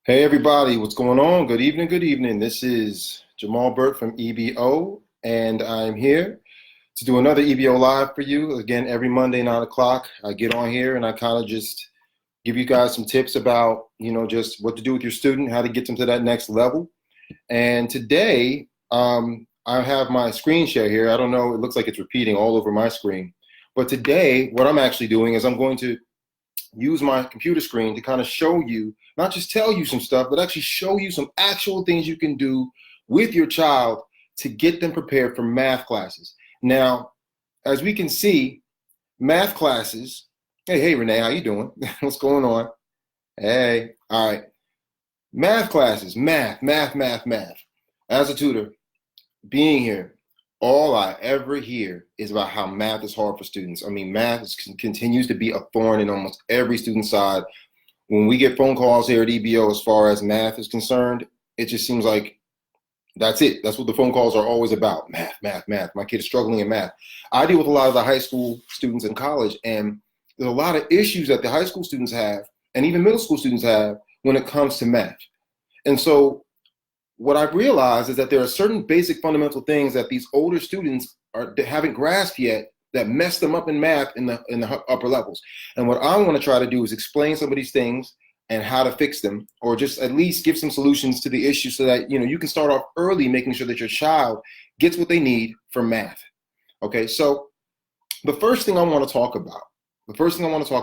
Hey everybody, what's going on? Good evening, good evening. This is Jamal Burt from EBO, and I'm here to do another EBO live for you. Again, every Monday, 9 o'clock, I get on here and I kind of just give you guys some tips about, just what to do with your student, how to get them to that next level. And today, I have my screen share here. I don't know, it looks like it's repeating all over my screen. But today, what I'm actually doing is I'm going to use my computer screen to kind of show you, not just tell you some stuff, but actually show you some actual things you can do with your child to get them prepared for math classes. Now, as we can see, math classes, hey, Renee, how you doing? What's going on? Hey, all right. Math classes, math. As a tutor, being here, all I ever hear is about how math is hard for students. I mean, continues to be a thorn in almost every student's side. When we get phone calls here at EBO as far as math is concerned, it just seems like that's it. That's what the phone calls are always about. Math. My kid is struggling in math. I deal with a lot of the high school students in college, and there's a lot of issues that the high school students have, and even middle school students have, when it comes to math. And so what I've realized is that there are certain basic fundamental things that these older students haven't grasped yet that mess them up in math in the upper levels. And what I want to try to do is explain some of these things and how to fix them, or just at least give some solutions to the issue so that you can start off early making sure that your child gets what they need for math. Okay, so the first thing I want to talk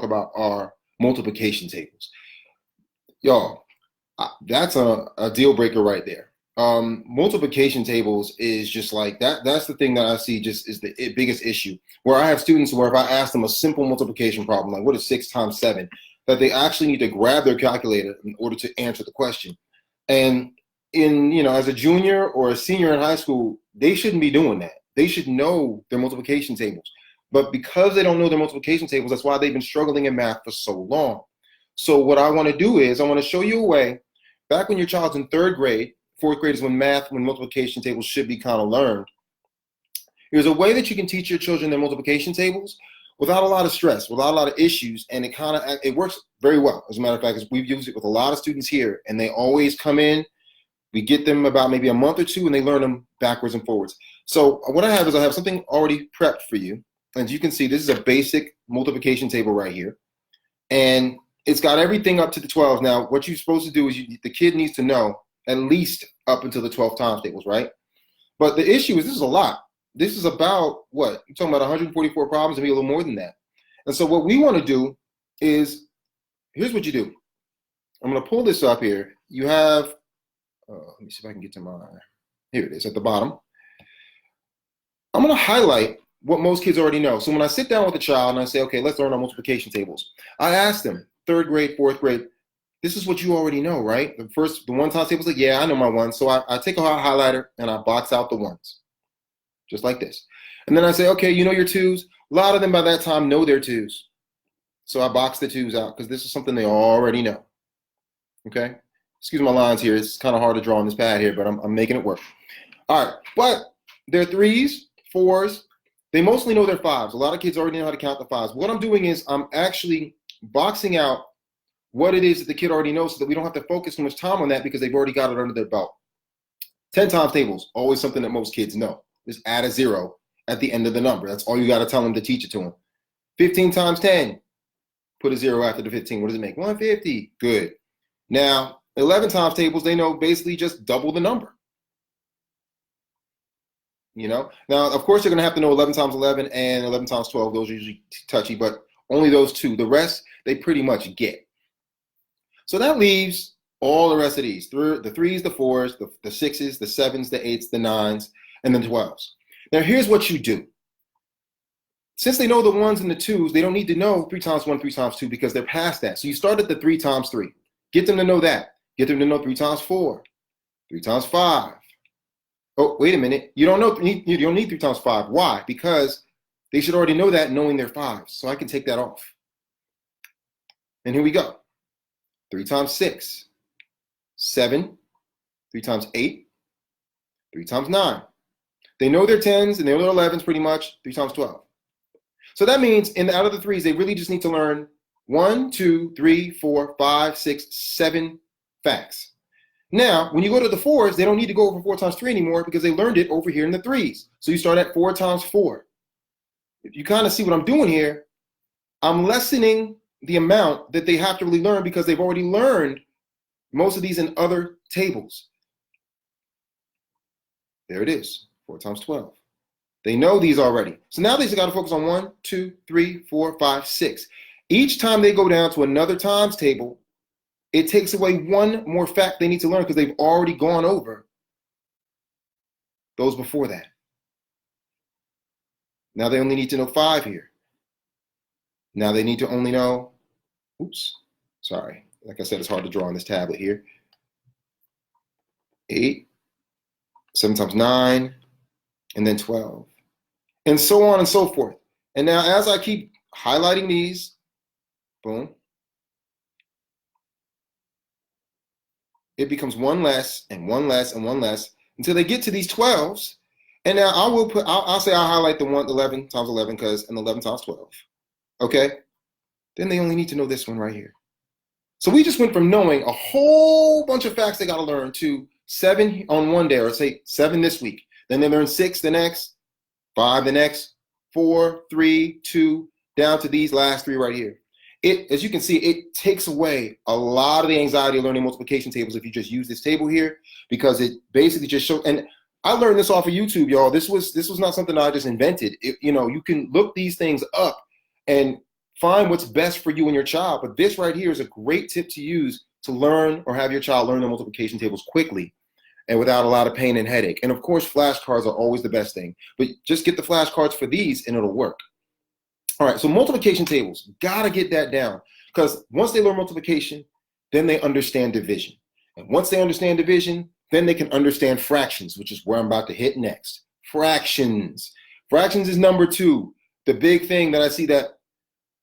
about are multiplication tables. Y'all, that's a deal breaker right there. Multiplication tables is just like that. That's the thing that I see just is the biggest issue, where I have students where if I ask them a simple multiplication problem, like what is 6 times 7, that they actually need to grab their calculator in order to answer the question. And as a junior or a senior in high school, they shouldn't be doing that. They should know their multiplication tables. But because they don't know their multiplication tables, that's why they've been struggling in math for so long. So what I want to do is I want to show you a way, back when your child's in 3rd grade, 4th grade is when multiplication tables should be kind of learned. There's a way that you can teach your children their multiplication tables without a lot of stress, without a lot of issues, and it works very well. As a matter of fact, we've used it with a lot of students here, and they always come in. We get them about maybe a month or two, and they learn them backwards and forwards. So what I have something already prepped for you. And as you can see, this is a basic multiplication table right here. And it's got everything up to the 12. Now, what you're supposed to do is the kid needs to know at least up until the 12 times tables, right? But the issue is this is a lot. This is about what? You're talking about 144 problems, maybe a little more than that. And so what we want to do is, here's what you do. I'm going to pull this up here. You have, let me see if I can get to here it is at the bottom. I'm going to highlight what most kids already know. So when I sit down with a child and I say, okay, let's learn our multiplication tables, I ask them, 3rd grade, 4th grade, this is what you already know, right? The 1 times tables, like, yeah, I know my ones. So I take a highlighter and I box out the ones, just like this. And then I say, okay, you know your 2s. A lot of them by that time know their 2s. So I box the 2s out because this is something they already know. Okay? Excuse my lines here. It's kind of hard to draw on this pad here, but I'm making it work. All right, but their 3s, 4s, they mostly know their 5s. A lot of kids already know how to count the 5s. What I'm doing is I'm actually boxing out what it is that the kid already knows so that we don't have to focus too much time on that because they've already got it under their belt. 10 times tables, always something that most kids know. Just add a 0 at the end of the number. That's all you got to tell them to teach it to them. 15 times 10, put a 0 after the 15. What does it make? 150. Good. Now, 11 times tables, they know basically just double the number. Now, of course, you're going to have to know 11 times 11 and 11 times 12. Those are usually touchy, but only those 2. The rest, they pretty much get. So that leaves all the rest of these, the 3s, the 4s, the 6s, the 7s, the 8s, the 9s, and the 12s. Now, here's what you do. Since they know the 1s and the 2s, they don't need to know 3 times 1, 3 times 2 because they're past that. So you start at the 3 times 3. Get them to know that. Get them to know 3 times 4, 3 times 5. Oh, wait a minute. You don't need 3 times 5. Why? Because they should already know that knowing their 5s. So I can take that off. And here we go. 3 times 6, 7, 3 times 8, 3 times 9. They know their 10s and they know their 11s pretty much, 3 times 12. So that means out of the 3s, they really just need to learn 1, 2, 3, 4, 5, 6, 7 facts. Now, when you go to the 4s, they don't need to go over 4 times 3 anymore because they learned it over here in the 3s. So you start at 4 times 4. If you kind of see what I'm doing here, I'm lessening the amount that they have to really learn because they've already learned most of these in other tables. There it is, 4 times 12. They know these already. So now they just got to focus on 1, 2, 3, 4, 5, 6. Each time they go down to another times table, it takes away one more fact they need to learn because they've already gone over those before that. Now they only need to know 5 here. Now they need to only know, oops, sorry. Like I said, it's hard to draw on this tablet here. 8, 7 times 9, and then 12. And so on and so forth. And now as I keep highlighting these, boom, it becomes one less and one less and one less until they get to these 12s. And now I'll say I'll highlight the 11 times 11 because and 11 times 12. Okay? Then they only need to know this one right here. So we just went from knowing a whole bunch of facts they got to learn to 7 on one day, or say 7 this week. Then they learn 6 the next, 5 the next, 4, 3, 2, down to these last 3 right here. As you can see, it takes away a lot of the anxiety of learning multiplication tables if you just use this table here, because it basically just shows. And I learned this off of YouTube, y'all. This was not something I just invented. You can look these things up and find what's best for you and your child. But this right here is a great tip to use to learn or have your child learn the multiplication tables quickly and without a lot of pain and headache. And of course, flashcards are always the best thing. But just get the flashcards for these and it'll work. All right, so multiplication tables, gotta get that down. Because once they learn multiplication, then they understand division. And once they understand division, then they can understand fractions, which is where I'm about to hit next. Fractions. Fractions is number 2. The big thing that I see that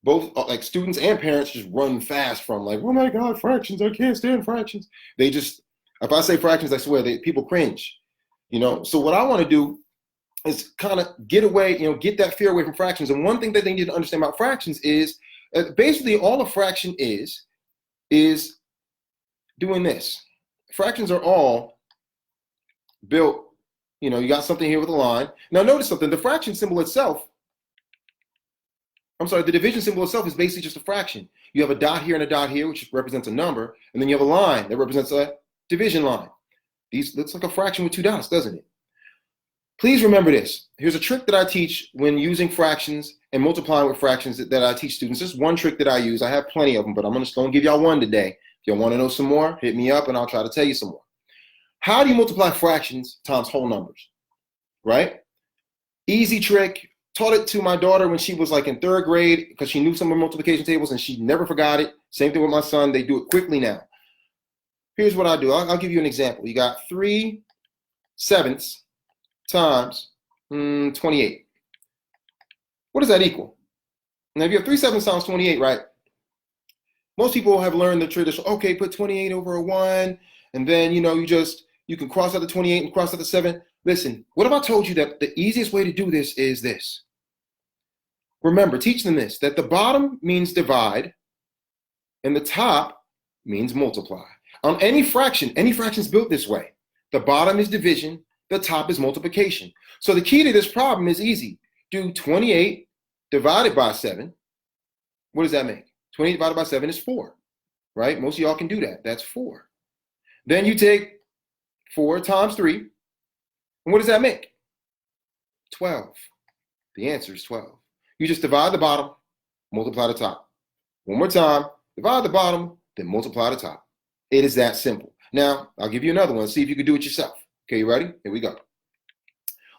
both like students and parents just run fast from, like, oh my God, fractions, I can't stand fractions. They just, if I say fractions, I swear, people cringe. So what I want to do is kind of get away, get that fear away from fractions. And one thing that they need to understand about fractions is basically all a fraction is doing this. Fractions are all built, you got something here with a line. Now notice something, the fraction symbol itself, the division symbol itself is basically just a fraction. You have a dot here and a dot here, which represents a number, and then you have a line that represents a division line. These looks like a fraction with 2 dots, doesn't it? Please remember this. Here's a trick that I teach when using fractions and multiplying with fractions that I teach students. This is one trick that I use. I have plenty of them, but I'm just going to give y'all one today. If y'all want to know some more, hit me up and I'll try to tell you some more. How do you multiply fractions times whole numbers, right? Easy trick. Taught it to my daughter when she was like in 3rd grade because she knew some of the multiplication tables and she never forgot it. Same thing with my son. They do it quickly now. Here's what I do. I'll give you an example. You got 3/7 times 28. What does that equal? Now, if you have 3/7 times 28, right? Most people have learned the traditional, okay, put 28 over a 1, and then, you can cross out the 28 and cross out the 7. Listen, what if I told you that the easiest way to do this is this? Remember, teach them this, that the bottom means divide, and the top means multiply. On any fraction is built this way. The bottom is division, the top is multiplication. So the key to this problem is easy. Do 28 divided by 7. What does that make? 28 divided by 7 is 4, right? Most of y'all can do that. That's 4. Then you take 4 times 3. And what does that make? 12. The answer is 12. You just divide the bottom, multiply the top. One more time, divide the bottom, then multiply the top. It is that simple. Now, I'll give you another one. See if you can do it yourself. Okay, you ready? Here we go.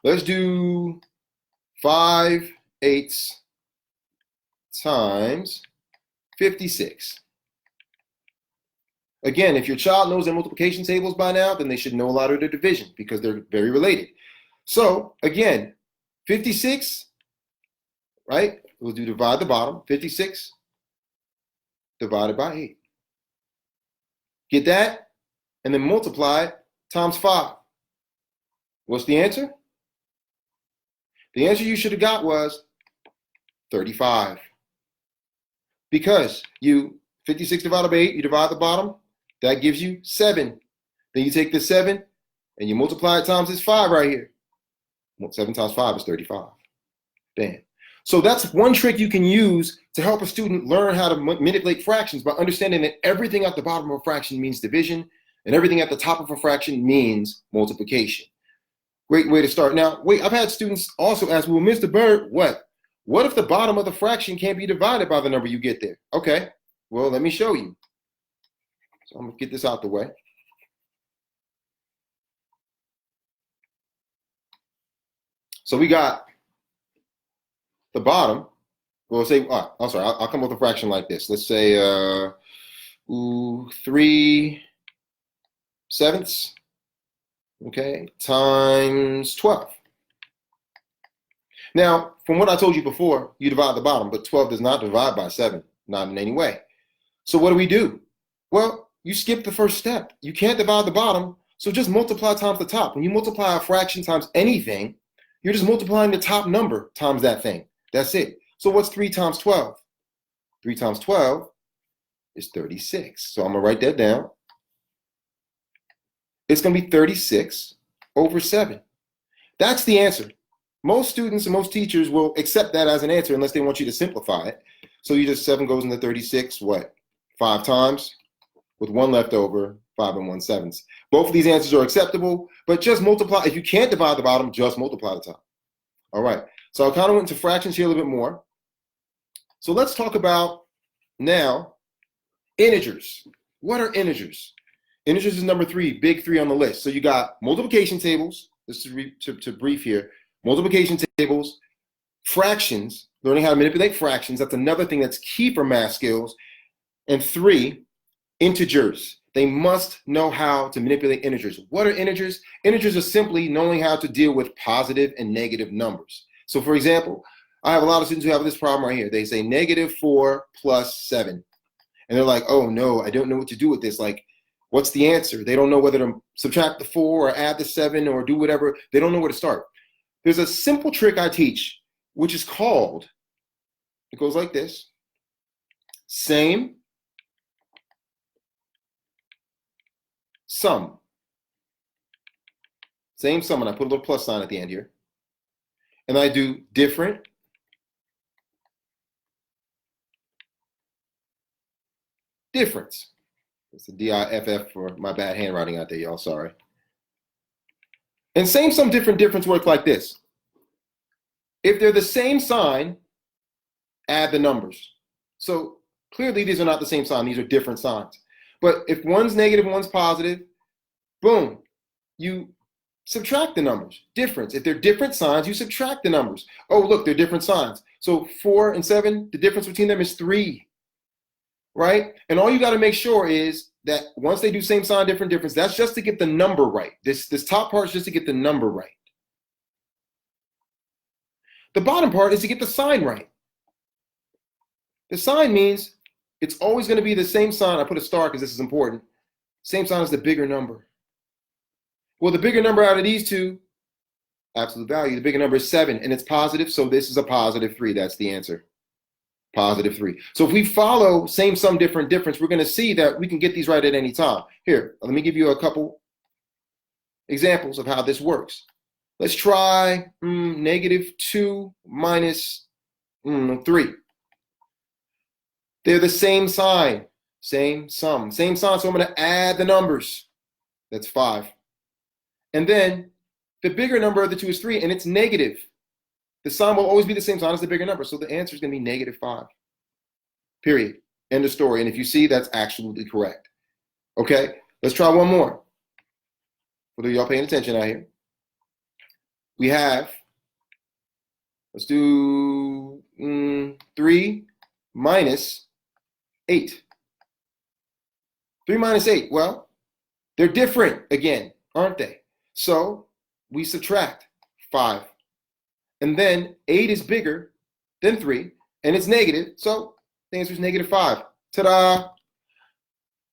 Let's do 5/8 times 56. Again, if your child knows their multiplication tables by now, then they should know a lot of their division because they're very related. So again, 56, right? We'll do divide the bottom. 56 divided by 8. Get that? And then multiply it times 5. What's the answer? The answer you should have got was 35. Because 56 divided by 8, you divide the bottom, That gives you 7. Then you take the 7 and you multiply it times this 5 right here. 7 times 5 is 35. Bam. So that's one trick you can use to help a student learn how to manipulate fractions by understanding that everything at the bottom of a fraction means division and everything at the top of a fraction means multiplication. Great way to start. Now, wait, I've had students also ask, well, Mr. Bird, what? What if the bottom of the fraction can't be divided by the number you get there? Okay, well, let me show you. So I'm gonna get this out the way. So we got the bottom. We'll say, I'm sorry, I'll come up with a fraction like this. Let's say 3/7, okay, times 12. Now, from what I told you before, you divide the bottom, but 12 does not divide by 7, not in any way. So what do? Well, you skip the first step. You can't divide the bottom, so just multiply times the top. When you multiply a fraction times anything, you're just multiplying the top number times that thing. That's it. So what's 3 times 12? 3 times 12 is 36. So I'm going to write that down. It's going to be 36 over 7. That's the answer. Most students and most teachers will accept that as an answer unless they want you to simplify it. So you just 7 goes into 36, what? 5 times with 1 left over, 5 and 1/7. Both of these answers are acceptable, but just multiply. If you can't divide the bottom, just multiply the top. All right. So I kind of went into fractions here a little bit more. So let's talk about now integers. What are integers? Integers is number 3, big 3 on the list. So you got multiplication tables. This is to brief here. Multiplication tables, fractions, learning how to manipulate fractions. That's another thing that's key for math skills. And 3, integers. They must know how to manipulate integers. What are integers? Integers are simply knowing how to deal with positive and negative numbers. So for example, I have a lot of students who have this problem right here. They say -4 plus 7. And they're like, oh no, I don't know what to do with this. Like, what's the answer? They don't know whether to subtract the 4 or add the 7 or do whatever. They don't know where to start. There's a simple trick I teach, which is called, it goes like this: same, sum. Same sum, and I put a little plus sign at the end here. And I do different, difference. It's a DIFF for my bad handwriting out there, y'all, sorry. And same sum, different difference work like this. If they're the same sign, add the numbers. So clearly these are not the same sign, these are different signs. But if one's negative, one's positive, boom, you subtract the numbers. Difference. If they're different signs, you subtract the numbers. Oh, look, they're different signs. So 4 and 7, the difference between them is 3, right? And all you got to make sure is that once they do same sign, different difference, that's just to get the number right. This top part is just to get the number right. The bottom part is to get the sign right. The sign means it's always going to be the same sign. I put a star because this is important. Same sign as the bigger number. Well, the bigger number out of these two, absolute value, the bigger number is 7, and it's positive, so this is a positive 3. That's the answer. Positive 3. So if we follow same sum, different difference, we're going to see that we can get these right at any time. Here, let me give you a couple examples of how this works. Let's try -2 minus 3. They're the same sign, same sum, same sign, so I'm going to add the numbers. That's 5. And then the bigger number of the two is 3, and it's negative. The sign will always be the same sign as the bigger number, so the answer is going to be -5. Period. End of story. And if you see, that's absolutely correct. Okay, let's try one more. For y'all paying attention out here. We have, let's do 3 minus 8. 3 minus 8, well, they're different again, aren't they? So we subtract 5. And then 8 is bigger than 3, and it's negative, so the answer is -5. Ta-da!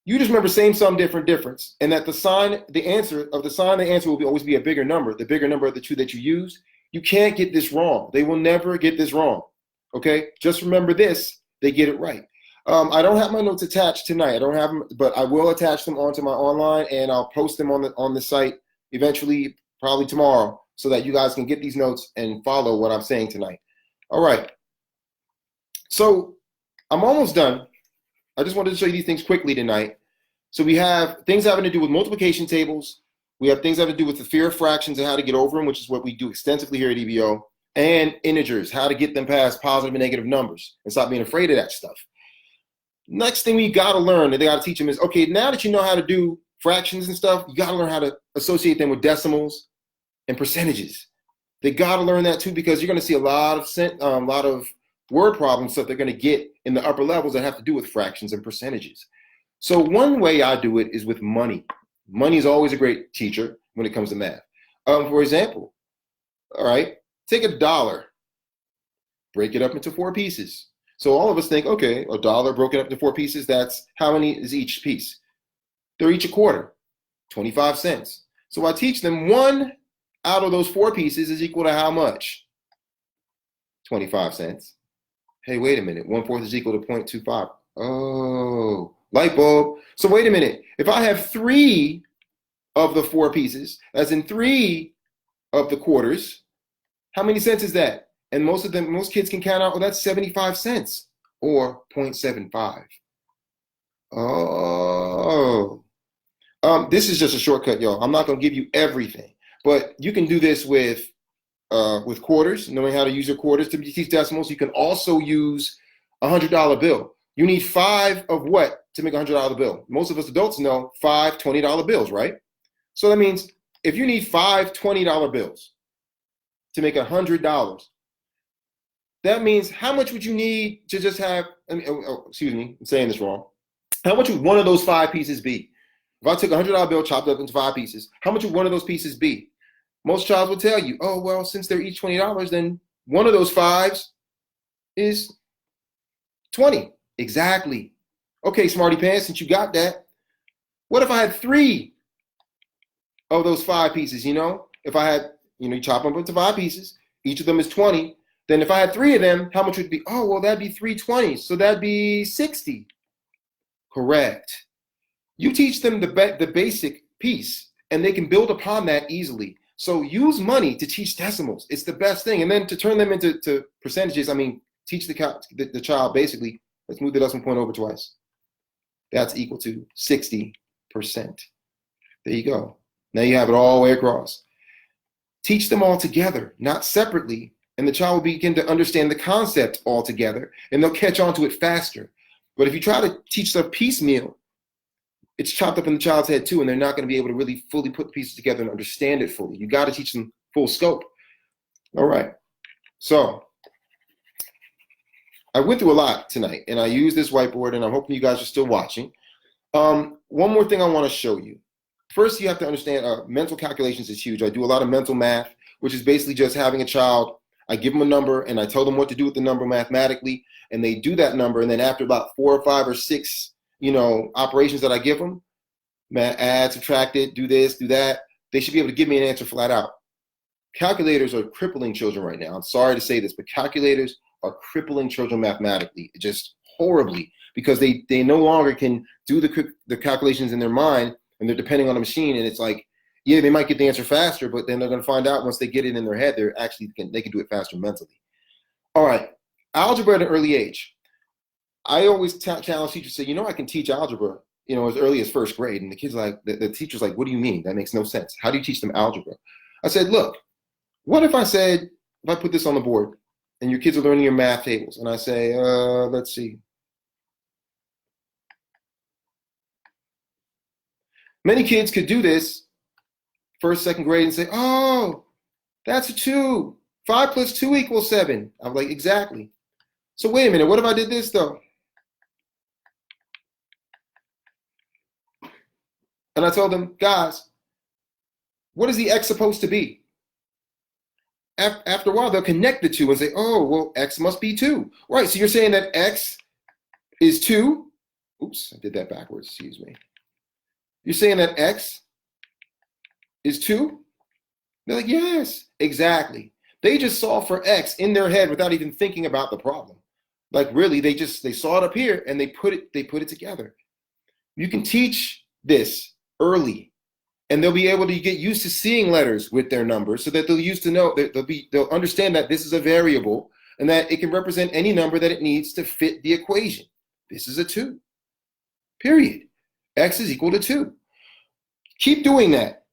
You just remember same sum, different difference, and that the sign, the answer will always be a bigger number, the bigger number of the two that you use. You can't get this wrong. They will never get this wrong, okay? Just remember this, they get it right. I don't have my notes attached tonight. I don't have them, but I will attach them onto my online, and I'll post them on the site eventually, probably tomorrow, so that you guys can get these notes and follow what I'm saying tonight. All right. So I'm almost done. I just wanted to show you these things quickly tonight. So we have things having to do with multiplication tables. We have things having to do with the fear of fractions and how to get over them, which is what we do extensively here at EBO, and integers, how to get them past positive and negative numbers and stop being afraid of that stuff. Next thing we got to learn, that they got to teach them is, okay, now that you know how to do fractions and stuff, you got to learn how to associate them with decimals and percentages. They got to learn that too, because you're going to see a lot of word problems that they're going to get in the upper levels that have to do with fractions and percentages. So one way I do it is with money. Money is always a great teacher when it comes to math. For example, all right, take $1, break it up into 4 pieces. So all of us think, okay, $1 broken up into 4 pieces, that's how many is each piece? They're each a quarter, 25 cents. So I teach them 1 out of those 4 pieces is equal to how much? 25 cents. Hey, wait a minute, 1/4 is equal to 0.25. Oh, light bulb. So wait a minute, if I have 3 of the 4 pieces, as in 3 of the quarters, how many cents is that? And most kids can count out, oh, that's 75 cents or 0.75. Oh, this is just a shortcut, y'all. I'm not gonna give you everything, but you can do this with quarters, knowing how to use your quarters to teach decimals. You can also use a $100 bill. You need 5 of what to make a $100 bill? Most of us adults know 5 $20 bills, right? So that means if you need 5 $20 bills to make $100, that means how much would you need to just have, excuse me, I'm saying this wrong. How much would one of those 5 pieces be? If I took a $100 bill, chopped up into 5 pieces, how much would one of those pieces be? Most childs will tell you, oh, well, since they're each $20, then one of those 5s is 20. Exactly. Okay, smarty pants, since you got that, what if I had 3 of those 5 pieces, If I had, you chop them up into 5 pieces, each of them is 20, then if I had 3 of them, how much would it be? Oh, well, that'd be 3 20s, so that'd be 60. Correct. You teach them the basic piece, and they can build upon that easily. So use money to teach decimals. It's the best thing. And then to turn them into percentages, teach the child basically, let's move the decimal point over twice. That's equal to 60%. There you go. Now you have it all the way across. Teach them all together, not separately, and the child will begin to understand the concept all together, and they'll catch on to it faster. But if you try to teach them piecemeal, it's chopped up in the child's head too, and they're not going to be able to really fully put the pieces together and understand it fully. You got to teach them full scope. All right. So I went through a lot tonight, and I used this whiteboard, and I'm hoping you guys are still watching. One more thing I want to show you. First, you have to understand mental calculations is huge. I do a lot of mental math, which is basically just having a child. I give them a number, and I tell them what to do with the number mathematically, and they do that number, and then after about 4 or 5 or 6 operations that I give them, add, subtract it, do this, do that, they should be able to give me an answer flat out. Calculators are crippling children right now. I'm sorry to say this, but calculators are crippling children mathematically, just horribly, because they no longer can do the calculations in their mind, and they're depending on a machine, and it's like, yeah, they might get the answer faster, but then they're going to find out once they get it in their head, they can do it faster mentally. All right, algebra at an early age. I always challenge teachers, say, I can teach algebra, as early as 1st grade. And the kids the teacher's like, what do you mean? That makes no sense. How do you teach them algebra? I said, look, what if I put this on the board and your kids are learning your math tables, and I say, let's see. Many kids could do this 1st, 2nd grade and say, oh, that's a 2. 5 plus 2 equals 7. I'm like, exactly. So wait a minute, what if I did this though? And I told them, guys, what is the X supposed to be? After a while, they'll connect the 2 and say, oh, well, X must be 2. Right, so you're saying that X is 2? Oops, I did that backwards, excuse me. You're saying that X is 2? They're like, yes, exactly. They just solved for X in their head without even thinking about the problem. Like really, they saw it up here and they put it together. You can teach this early, and they'll be able to get used to seeing letters with their numbers, so that they'll understand that this is a variable and that it can represent any number that it needs to fit the equation. This is a 2. Period. X is equal to 2. Keep doing that.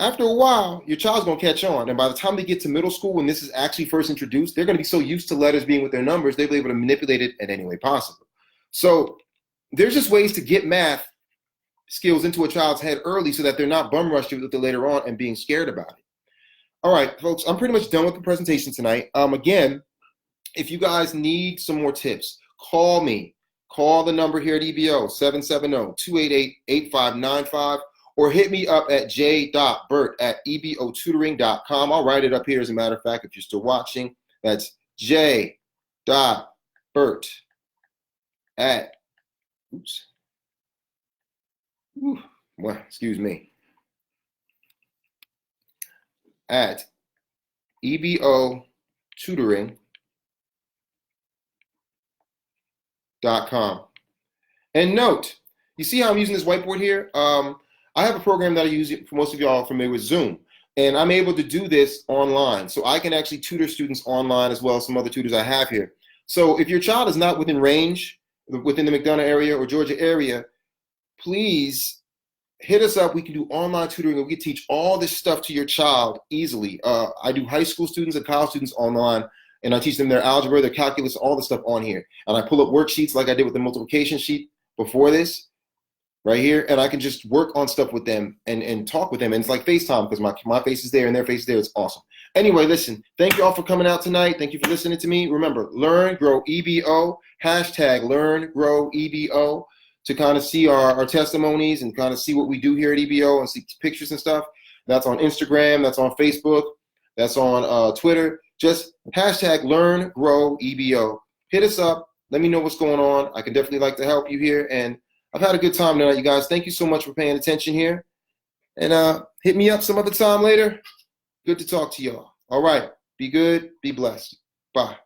After a while, your child's going to catch on. And by the time they get to middle school, when this is actually first introduced, they're going to be so used to letters being with their numbers, they'll be able to manipulate it in any way possible. So there's just ways to get math skills into a child's head early so that they're not bum rushed with it later on and being scared about it. All right, folks, I'm pretty much done with the presentation tonight. Again, if you guys need some more tips, call me. Call the number here at EBO, 770-288-8595, or hit me up at j.burt@ebotutoring.com. I'll write it up here as a matter of fact if you're still watching. That's j.burt at, excuse me, at ebotutoring.com. And note, you see how I'm using this whiteboard here? I have a program that I use, for most of y'all are familiar with, Zoom. And I'm able to do this online. So I can actually tutor students online as well as some other tutors I have here. So if your child is not within range, within the McDonough area or Georgia area, please hit us up. We can do online tutoring and we can teach all this stuff to your child easily. I do high school students and college students online, and I teach them their algebra, their calculus, all the stuff on here. And I pull up worksheets like I did with the multiplication sheet before this, right here, and I can just work on stuff with them and talk with them. And it's like FaceTime because my face is there and their face is there. It's awesome. Anyway, listen, thank you all for coming out tonight. Thank you for listening to me. Remember, learn, grow, EBO, hashtag learn, grow, EBO, to kind of see our testimonies and kind of see what we do here at EBO and see pictures and stuff. That's on Instagram, that's on Facebook, that's on Twitter. Just hashtag learn, grow, EBO. Hit us up. Let me know what's going on. I can definitely like to help you here. And I've had a good time tonight, you guys. Thank you so much for paying attention here. And hit me up some other time later. Good to talk to y'all. All right. Be good. Be blessed. Bye.